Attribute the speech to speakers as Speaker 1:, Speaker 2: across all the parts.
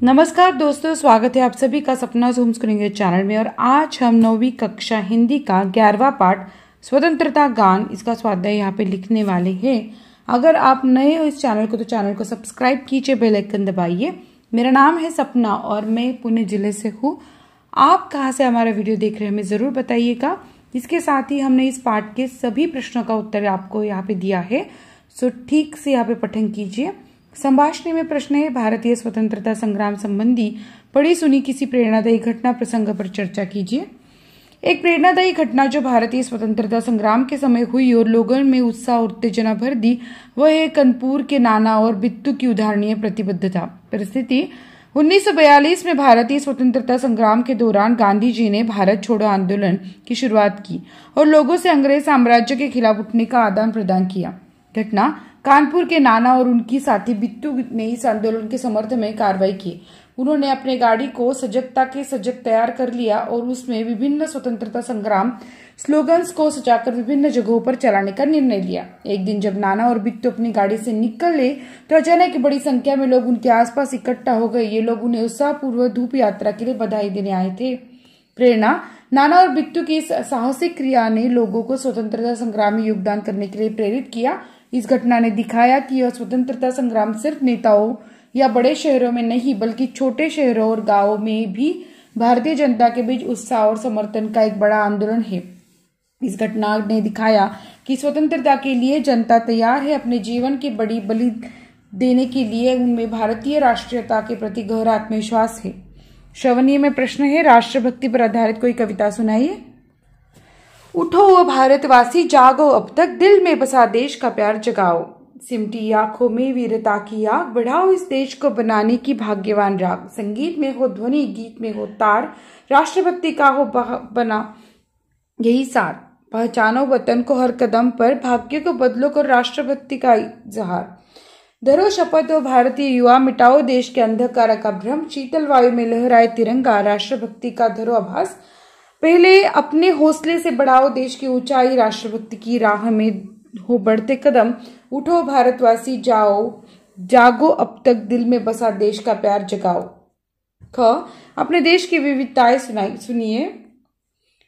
Speaker 1: नमस्कार दोस्तों, स्वागत है आप सभी का सपना होम स्कूलिंग चैनल में। और आज हम 9वीं कक्षा हिंदी का 11वां पाठ स्वतंत्रता गान इसका स्वाध्याय यहाँ पे लिखने वाले हैं। अगर आप नए हो इस चैनल को तो चैनल को सब्सक्राइब कीजिए, बेल आइकन दबाइए। मेरा नाम है सपना और मैं पुणे जिले से हूँ। आप कहाँ से हमारा वीडियो देख रहे हैं हमें जरूर बताइएगा। इसके साथ ही हमने इस पाठ के सभी प्रश्नों का उत्तर आपको यहाँ पे दिया है, सो ठीक से यहाँ पे पठन कीजिए। संभाषणी में प्रश्न है, भारतीय स्वतंत्रता संग्राम संबंधी पढ़ी सुनी किसी प्रेरणादायी घटना प्रसंग पर चर्चा कीजिए। एक प्रेरणादायी घटना जो भारतीय स्वतंत्रता संग्राम के समय हुई और लोगों में उत्साह और उत्तेजना भर दी, वह है कानपुर के नाना और बिट्टू की उदाहरणीय प्रतिबद्धता। परिस्थिति 1942 में भारतीय स्वतंत्रता संग्राम के दौरान गांधी जी ने भारत छोड़ो आंदोलन की शुरुआत की और लोगों से अंग्रेज साम्राज्य के खिलाफ उठने का आदान प्रदान किया। घटना कानपुर के नाना और उनकी साथी बिट्टू ने इस आंदोलन के समर्थन में कार्रवाई की। उन्होंने अपने गाड़ी को सजगता के सजग तैयार कर लिया और उसमें विभिन्न स्वतंत्रता संग्राम स्लोगन्स को सजाकर विभिन्न जगहों पर चलाने का निर्णय लिया। एक दिन जब नाना और बिट्टू अपनी गाड़ी से निकले तो अचानक बड़ी संख्या में लोग उनके आसपास इकट्ठा हो गए। ये लोग उन्हें उत्साहपूर्वक धूप यात्रा के लिए बधाई देने आए थे। प्रेरणा नाना और बिट्टू की इस साहसिक क्रिया ने लोगों को स्वतंत्रता संग्राम में योगदान करने के लिए प्रेरित किया। इस घटना ने दिखाया कि यह स्वतंत्रता संग्राम सिर्फ नेताओं या बड़े शहरों में नहीं बल्कि छोटे शहरों और गांवों में भी भारतीय जनता के बीच उत्साह और समर्थन का एक बड़ा आंदोलन है। इस घटना ने दिखाया कि स्वतंत्रता के लिए जनता तैयार है, अपने जीवन की बड़ी बलि देने के लिए उनमें भारतीय राष्ट्रीयता के प्रति गहरा आत्मविश्वास है। श्रवणीय में प्रश्न है, राष्ट्रभक्ति पर आधारित कोई कविता सुनाइए। उठो वो भारतवासी जागो, अब तक दिल में बसा देश का प्यार जगाओ। सिमटी आंखों में वीरता की आग, बढ़ाओ इस देश को बनाने की भाग्यवान राग। संगीत में हो ध्वनि, गीत में हो तार, राष्ट्रभक्ति का हो बना यही सार। पहचानो वतन को हर कदम पर, भाग्य को बदलो कर राष्ट्रभक्ति का इजहार। धरो शपथ हो भारतीय युवा, मिटाओ देश के अंधकार का भ्रम। शीतल वायु में लहराए तिरंगा, राष्ट्रभक्ति का धरो आभास। पहले अपने हौसले से बढ़ाओ देश की ऊंचाई, राष्ट्रभक्ति की राह में हो बढ़ते कदम। उठो भारतवासी जागो, अब तक दिल में बसा देश का प्यार जगाओ। ख अपने देश की विविधताएं सुनिए।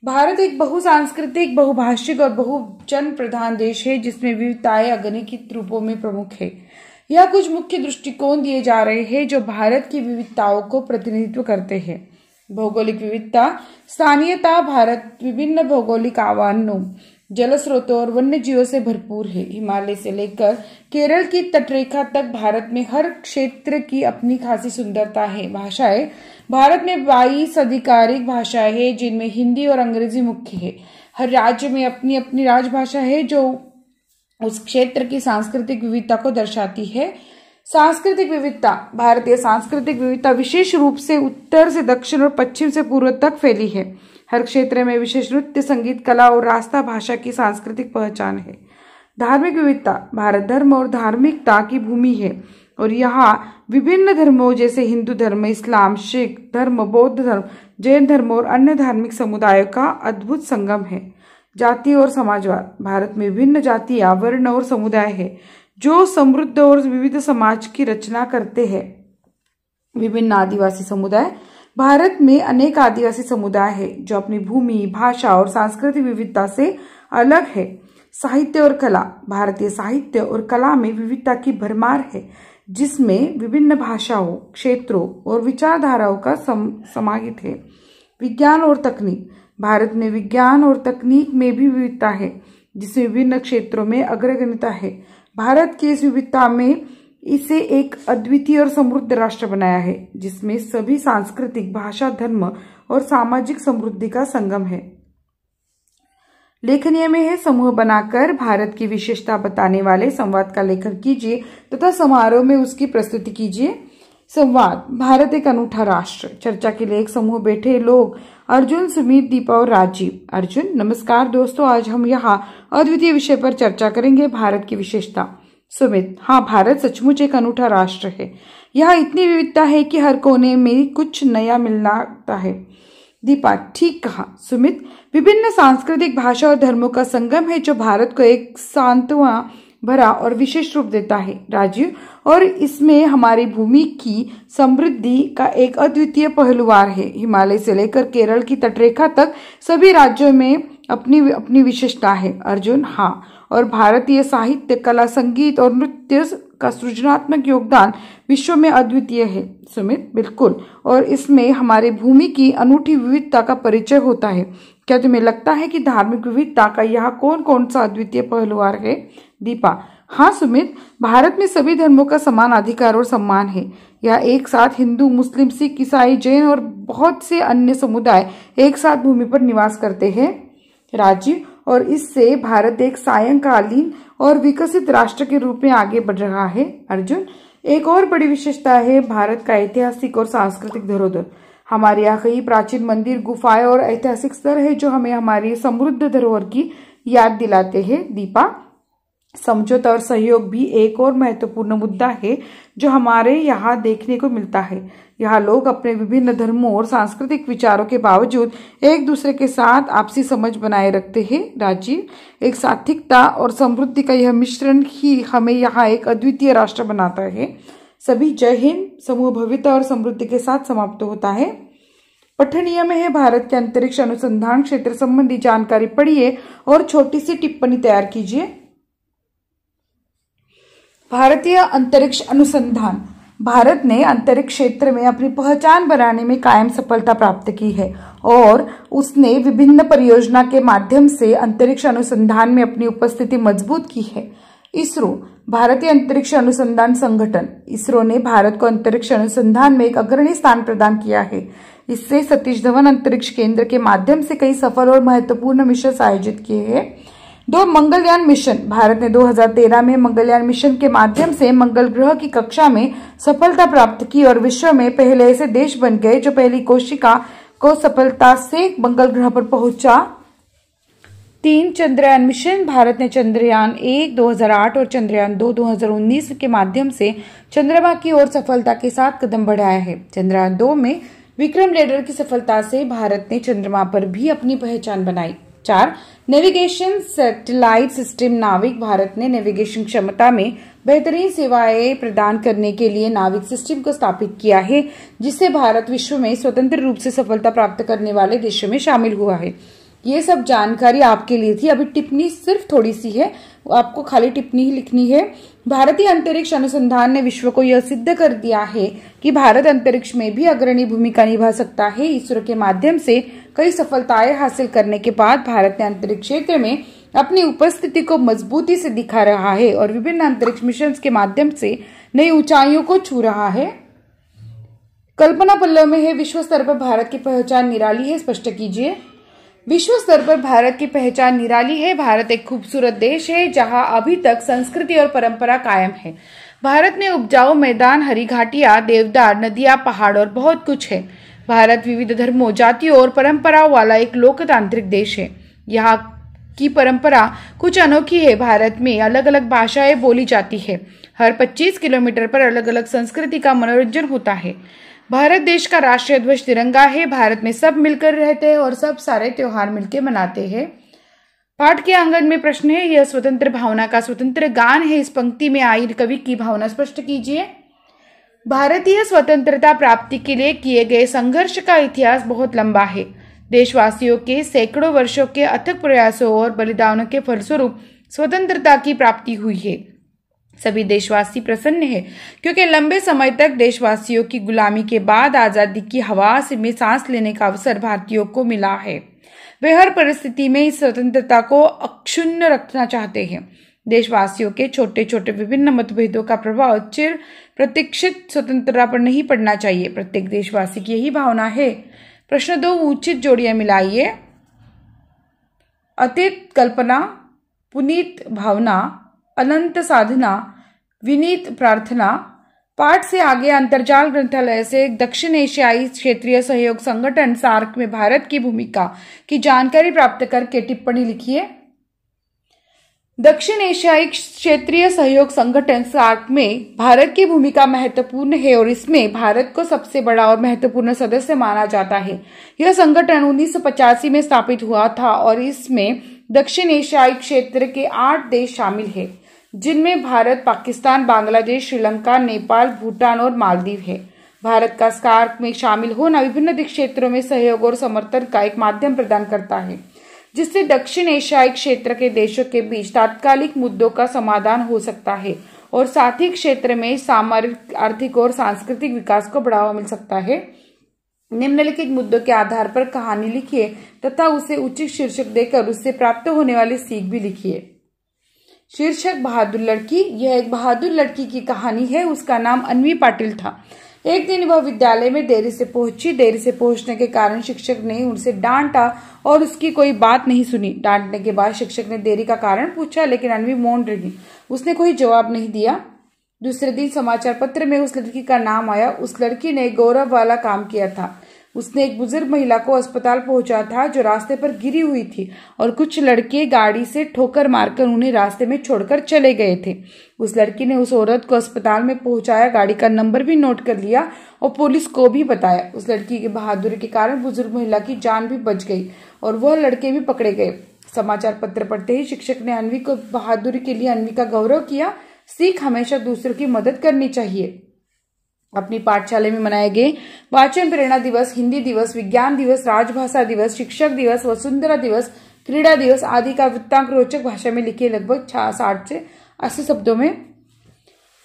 Speaker 1: भारत एक बहुसांस्कृतिक, बहुभाषिक और बहुजन प्रधान देश है जिसमें विविधताएं अगणित रूपों में प्रमुख है। यह कुछ मुख्य दृष्टिकोण दिए जा रहे हैं जो भारत की विविधताओं को प्रतिनिधित्व करते हैं। भौगोलिक विविधता, स्थानीयता। भारत विभिन्न भौगोलिक आह्वानों, जल स्रोतों और वन्य जीवों से भरपूर है। हिमालय से लेकर केरल की तटरेखा तक भारत में हर क्षेत्र की अपनी खासी सुंदरता है। भाषाएं, भारत में 22 आधिकारिक भाषाएं हैं जिनमें हिंदी और अंग्रेजी मुख्य है। हर राज्य में अपनी अपनी राजभाषा है जो उस क्षेत्र की सांस्कृतिक विविधता को दर्शाती है। सांस्कृतिक विविधता, भारतीय सांस्कृतिक विविधता विशेष रूप से उत्तर से दक्षिण और पश्चिम से पूर्व तक फैली है। हर क्षेत्र में विशेष नृत्य, संगीत, कला और रास्ता भाषा की सांस्कृतिक पहचान है। धार्मिक विविधता, भारत धर्म और धार्मिकता की भूमि है और यहाँ विभिन्न धर्मों जैसे हिंदू धर्म, इस्लाम, सिख धर्म, बौद्ध धर्म, जैन धर्म और अन्य धार्मिक समुदायों का अद्भुत संगम है। जाति और समाजवाद, भारत में विभिन्न जातियां, वर्ण और समुदाय है जो समृद्ध और विविध समाज की रचना करते हैं। विभिन्न आदिवासी समुदाय, भारत में अनेक आदिवासी समुदाय है जो अपनी भूमि, भाषा और सांस्कृतिक विविधता से अलग है। साहित्य और कला, भारतीय साहित्य और कला में विविधता की भरमार है जिसमें विभिन्न भाषाओं, क्षेत्रों और विचारधाराओं का समाहित है। विज्ञान और तकनीक, भारत में विज्ञान और तकनीक में भी विविधता है जिसमें विभिन्न क्षेत्रों में अग्रगण्यता है। भारत की इस विविधता में इसे एक अद्वितीय और समृद्ध राष्ट्र बनाया है जिसमें सभी सांस्कृतिक, भाषा, धर्म और सामाजिक समृद्धि का संगम है। लेखनीय में है, समूह बनाकर भारत की विशेषता बताने वाले संवाद का लेखन कीजिए तथा समारोह में उसकी प्रस्तुति कीजिए। संवाद, भारत एक अनूठा राष्ट्र। चर्चा के लिए एक समूह बैठे लोग, अर्जुन, सुमित, दीपा और राजीव। अर्जुन, नमस्कार दोस्तों, आज हम यहाँ अद्वितीय विषय पर चर्चा करेंगे, भारत की विशेषता। सुमित, हाँ, भारत सचमुच एक अनूठा राष्ट्र है। यहाँ इतनी विविधता है कि हर कोने में कुछ नया मिलता है। दीपा, ठीक कहा। सुमित, विभिन्न सांस्कृतिक, भाषा और धर्मों का संगम है जो भारत को एक सांत्वना भरा और विशेष रूप देता है राजीव, और इसमें हमारी भूमि की समृद्धि का एक अद्वितीय पहलुवार है। हिमालय से लेकर केरल की तटरेखा तक सभी राज्यों में अपनी अपनी विशेषता है। अर्जुन हाँ, और भारतीय साहित्य, कला, संगीत और नृत्य का सृजनात्मक योगदान विश्व में अद्वितीय है। सुमित बिल्कुल, और इसमें हमारी भूमि की अनूठी विविधता का परिचय होता है। क्या तुम्हें लगता है कि धार्मिक विविधता का यह कौन कौन सा अद्वितीय पहलुवार है? दीपा हाँ सुमित, भारत में सभी धर्मों का समान अधिकार और सम्मान है। यह एक साथ हिंदू, मुस्लिम, सिख, ईसाई, जैन और बहुत से अन्य समुदाय एक साथ भूमि पर निवास करते हैं राजीव, और इससे भारत एक सायंकालीन और विकसित राष्ट्र के रूप में आगे बढ़ रहा है। अर्जुन एक और बड़ी विशेषता है भारत का ऐतिहासिक और सांस्कृतिक धरोहर। हमारे यहाँ कई प्राचीन मंदिर, गुफाएं और ऐतिहासिक स्थल है जो हमें हमारी समृद्ध धरोहर की याद दिलाते हैं। दीपा समझौता और सहयोग भी एक और महत्वपूर्ण मुद्दा है जो हमारे यहाँ देखने को मिलता है। यहाँ लोग अपने विभिन्न धर्मों और सांस्कृतिक विचारों के बावजूद एक दूसरे के साथ आपसी समझ बनाए रखते हैं। राजीव एक सात्विकता और समृद्धि का यह मिश्रण ही हमें यहाँ एक अद्वितीय राष्ट्र बनाता है। सभी जय हिंद समूह भव्यता और समृद्धि के साथ समाप्त होता है। पठनीय में है भारत के अंतरिक्ष अनुसंधान क्षेत्र संबंधी जानकारी पढ़िए और छोटी सी टिप्पणी तैयार कीजिए। भारतीय अंतरिक्ष अनुसंधान। भारत ने अंतरिक्ष क्षेत्र में अपनी पहचान बनाने में कायम सफलता प्राप्त की है और उसने विभिन्न परियोजना के माध्यम से अंतरिक्ष अनुसंधान में अपनी उपस्थिति मजबूत की है। इसरो भारतीय अंतरिक्ष अनुसंधान संगठन, इसरो ने भारत को अंतरिक्ष अनुसंधान में एक अग्रणी स्थान प्रदान किया है। इससे सतीश धवन अंतरिक्ष केंद्र के माध्यम से कई सफल और महत्वपूर्ण मिशन आयोजित किए हैं। 2 मंगलयान मिशन। भारत ने 2013 में मंगलयान मिशन के माध्यम से मंगल ग्रह की कक्षा में सफलता प्राप्त की और विश्व में पहले ऐसे देश बन गए जो पहली कोशिका को सफलता से मंगल ग्रह पर पहुंचा। 3 चंद्रयान मिशन। भारत ने चंद्रयान 1 2008 और चंद्रयान 2 2019 के माध्यम से चंद्रमा की ओर सफलता के साथ कदम बढ़ाया है। चंद्रयान 2 में विक्रम लैंडर की सफलता से भारत ने चंद्रमा पर भी अपनी पहचान बनाई। 4 नेविगेशन सैटेलाइट सिस्टम नाविक। भारत ने नेविगेशन क्षमता में बेहतरीन सेवाएं प्रदान करने के लिए नाविक सिस्टम को स्थापित किया है, जिससे भारत विश्व में स्वतंत्र रूप से सफलता प्राप्त करने वाले देशों में शामिल हुआ है। ये सब जानकारी आपके लिए थी। अभी टिप्पणी सिर्फ थोड़ी सी है, आपको खाली टिप्पणी ही लिखनी है। भारतीय अंतरिक्ष अनुसंधान ने विश्व को यह सिद्ध कर दिया है कि भारत अंतरिक्ष में भी अग्रणी भूमिका निभा सकता है। इसरो के माध्यम से कई सफलताएं हासिल करने के बाद भारत ने अंतरिक्ष क्षेत्र में अपनी उपस्थिति को मजबूती से दिखा रहा है और विभिन्न अंतरिक्ष मिशन के माध्यम से नई ऊंचाइयों को छू रहा है। कल्पना पल्लव में है विश्व स्तर पर भारत की पहचान निराली है, स्पष्ट कीजिए। विश्व स्तर पर भारत की पहचान निराली है। भारत एक खूबसूरत देश है जहां अभी तक संस्कृति और परंपरा कायम है। भारत में उपजाऊ मैदान, हरी घाटियां, देवदार, नदियां, पहाड़ और बहुत कुछ है। भारत विविध धर्मों, जातियों और परंपराओं वाला एक लोकतांत्रिक देश है। यहाँ की परंपरा कुछ अनोखी है। भारत में अलग अलग भाषाएं बोली जाती है। हर 25 किलोमीटर पर अलग अलग संस्कृति का मनोरंजन होता है। भारत देश का राष्ट्रीय ध्वज तिरंगा है। भारत में सब मिलकर रहते हैं और सब सारे त्योहार मिलकर मनाते हैं। पाठ के आंगन में प्रश्न है, यह स्वतंत्र भावना का स्वतंत्र गान है। इस पंक्ति में आई कवि की भावना स्पष्ट कीजिए। भारतीय स्वतंत्रता प्राप्ति के लिए किए गए संघर्ष का इतिहास बहुत लंबा है। देशवासियों के सैकड़ों वर्षों के अथक प्रयासों और बलिदानों के फलस्वरूप स्वतंत्रता की प्राप्ति हुई है। सभी देशवासी प्रसन्न हैं क्योंकि लंबे समय तक देशवासियों की गुलामी के बाद आजादी की हवा में सांस लेने का अवसर भारतीयों को मिला है। वे हर परिस्थिति में इस स्वतंत्रता को अक्षुण्ण रखना चाहते हैं। देशवासियों के छोटे छोटे विभिन्न मतभेदों का प्रभाव चिर प्रतीक्षित स्वतंत्रता पर नहीं पड़ना चाहिए। प्रत्येक देशवासी की यही भावना है। प्रश्न 2 उचित जोड़ियां मिलाइए। अतीत कल्पना, पुनीत भावना, अनंत साधना, विनीत प्रार्थना। पाठ से आगे अंतरजाल ग्रंथालय से दक्षिण एशियाई क्षेत्रीय सहयोग संगठन सार्क में भारत की भूमिका की जानकारी प्राप्त करके टिप्पणी लिखिए। दक्षिण एशियाई क्षेत्रीय सहयोग संगठन सार्क में भारत की भूमिका महत्वपूर्ण है और इसमें भारत को सबसे बड़ा और महत्वपूर्ण सदस्य माना जाता है। यह संगठन 1985 में स्थापित हुआ था और इसमें दक्षिण एशियाई क्षेत्र के 8 देश शामिल हैं। जिनमें भारत, पाकिस्तान, बांग्लादेश, श्रीलंका, नेपाल, भूटान और मालदीव है। भारत का सार्क में शामिल होना विभिन्न क्षेत्रों में सहयोग और समर्थन का एक माध्यम प्रदान करता है, जिससे दक्षिण एशियाई क्षेत्र के देशों के बीच तात्कालिक मुद्दों का समाधान हो सकता है और साथ ही क्षेत्र में सामरिक, आर्थिक और सांस्कृतिक विकास को बढ़ावा मिल सकता है। निम्नलिखित मुद्दों के आधार पर कहानी लिखिए तथा उसे उचित शीर्षक देकर उससे प्राप्त होने वाली सीख भी लिखिए। शीर्षक बहादुर लड़की। यह एक बहादुर लड़की की कहानी है। उसका नाम अन्वी पाटिल था। एक दिन वह विद्यालय में देरी से पहुंची। देरी से पहुंचने के कारण शिक्षक ने उनसे डांटा और उसकी कोई बात नहीं सुनी। डांटने के बाद शिक्षक ने देरी का कारण पूछा, लेकिन अन्वी मौन रही। उसने कोई जवाब नहीं दिया। दूसरे दिन समाचार पत्र में उस लड़की का नाम आया। उस लड़की ने गौरव वाला काम किया था। उसने एक बुजुर्ग महिला को अस्पताल पहुंचा था जो रास्ते पर गिरी हुई थी, और कुछ लड़के गाड़ी से ठोकर मारकर उन्हें रास्ते में छोड़कर चले गए थे। उस लड़की ने उस औरत को अस्पताल में पहुंचाया, गाड़ी का नंबर भी नोट कर लिया और पुलिस को भी बताया। उस लड़की की बहादुरी के कारण बुजुर्ग महिला की जान भी बच गई और वह लड़के भी पकड़े गए। समाचार पत्र पढ़ते ही शिक्षक ने अन्वी को बहादुरी के लिए अन्वी का गौरव किया। सीख: हमेशा दूसरों की मदद करनी चाहिए। अपनी पाठशाला में मनाए गए वाचन प्रेरणा दिवस, हिंदी दिवस, विज्ञान दिवस, राजभाषा दिवस, शिक्षक दिवस, वसुंधरा दिवस, क्रीड़ा दिवस आदि का वृत्तांक रोचक भाषा में लिखे लगभग 60 से 80 शब्दों में।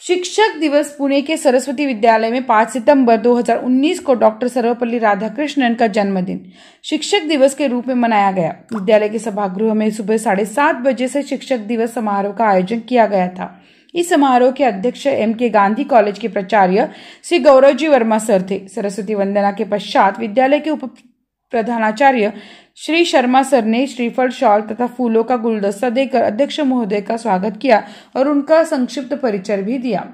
Speaker 1: शिक्षक दिवस पुणे के सरस्वती विद्यालय में 5 सितंबर 2019 को डॉक्टर सर्वपल्ली राधाकृष्णन का जन्मदिन शिक्षक दिवस के रूप में मनाया गया। विद्यालय के सभागृह में सुबह 7:30 बजे से शिक्षक दिवस समारोह का आयोजन किया गया था। इस समारोह के अध्यक्ष M.K. गांधी कॉलेज के प्राचार्य श्री गौरवजी वर्मा सर थे। सरस्वती वंदना के पश्चात विद्यालय के उप प्रधानाचार्य श्री शर्मा सर ने श्रीफल, शॉल तथा फूलों का गुलदस्ता देकर अध्यक्ष महोदय का स्वागत किया और उनका संक्षिप्त परिचय भी दिया।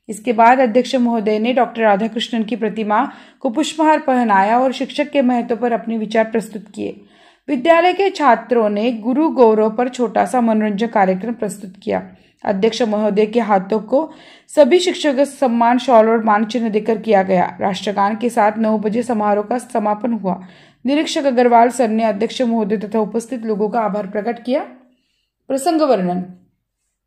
Speaker 1: इसके बाद अध्यक्ष महोदय ने डॉक्टर राधाकृष्णन की प्रतिमा को पुष्पहार पहनाया और शिक्षक के महत्व पर अपने विचार प्रस्तुत किए। विद्यालय के छात्रों ने गुरु गौरव पर छोटा सा मनोरंजन कार्यक्रम प्रस्तुत किया। अध्यक्ष महोदय के हाथों को सभी शिक्षकों का सम्मान, शॉल और मान चिन्ह देकर किया गया। राष्ट्रगान के साथ 9 बजे समारोह का समापन हुआ। निरीक्षक अग्रवाल सर ने अध्यक्ष महोदय तथा उपस्थित लोगों का आभार प्रकट किया। प्रसंग वर्णन: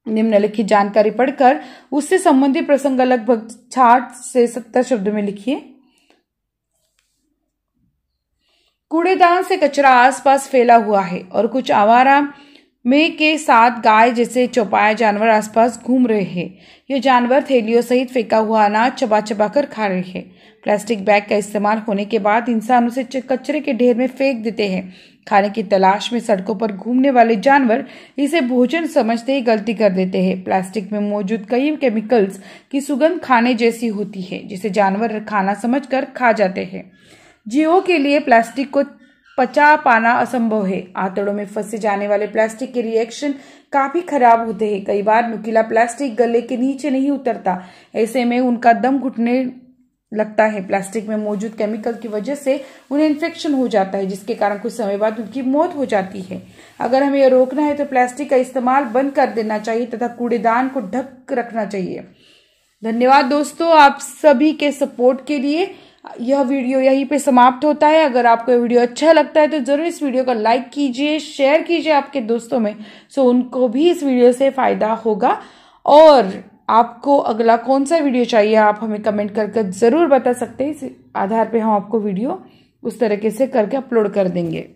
Speaker 1: निम्नलिखित जानकारी पढ़कर उससे संबंधित प्रसंग लगभग 60 से 70 शब्दों में लिखिए। कूड़ेदान से कचरा आसपास फैला हुआ है और कुछ आवारा में के साथ गाय जैसे चौपाया जानवर आसपास घूम रहे हैं। ये जानवर थैलियों सहित फेंका हुआ अनाज चबा चबा कर खा रहे हैं। प्लास्टिक बैग का इस्तेमाल होने के बाद इंसान उसे कचरे के ढेर में फेंक देते हैं। खाने की तलाश में सड़कों पर घूमने वाले जानवर इसे भोजन समझते ही गलती कर देते हैं। प्लास्टिक में मौजूद कई केमिकल्स की सुगंध खाने जैसी होती है, जिसे जानवर खाना समझकर खा जाते हैं। जीवों के लिए प्लास्टिक को पचा पाना असंभव है। आंतड़ों में फंसे जाने वाले प्लास्टिक के रिएक्शन काफी खराब होते हैं। कई बार नुकीला प्लास्टिक गले के नीचे नहीं उतरता, ऐसे में उनका दम घुटने लगता है। प्लास्टिक में मौजूद केमिकल की वजह से उन्हें इन्फेक्शन हो जाता है, जिसके कारण कुछ समय बाद उनकी मौत हो जाती है। अगर हमें यह रोकना है तो प्लास्टिक का इस्तेमाल बंद कर देना चाहिए तथा कूड़ेदान को ढक रखना चाहिए। धन्यवाद दोस्तों, आप सभी के सपोर्ट के लिए। यह वीडियो यहीं पे समाप्त होता है। अगर आपको यह वीडियो अच्छा लगता है तो जरूर इस वीडियो को लाइक कीजिए, शेयर कीजिए आपके दोस्तों में, सो उनको भी इस वीडियो से फायदा होगा। और आपको अगला कौन सा वीडियो चाहिए आप हमें कमेंट करके जरूर बता सकते हैं। इस आधार पे हम आपको वीडियो उस तरीके से करके अपलोड कर देंगे।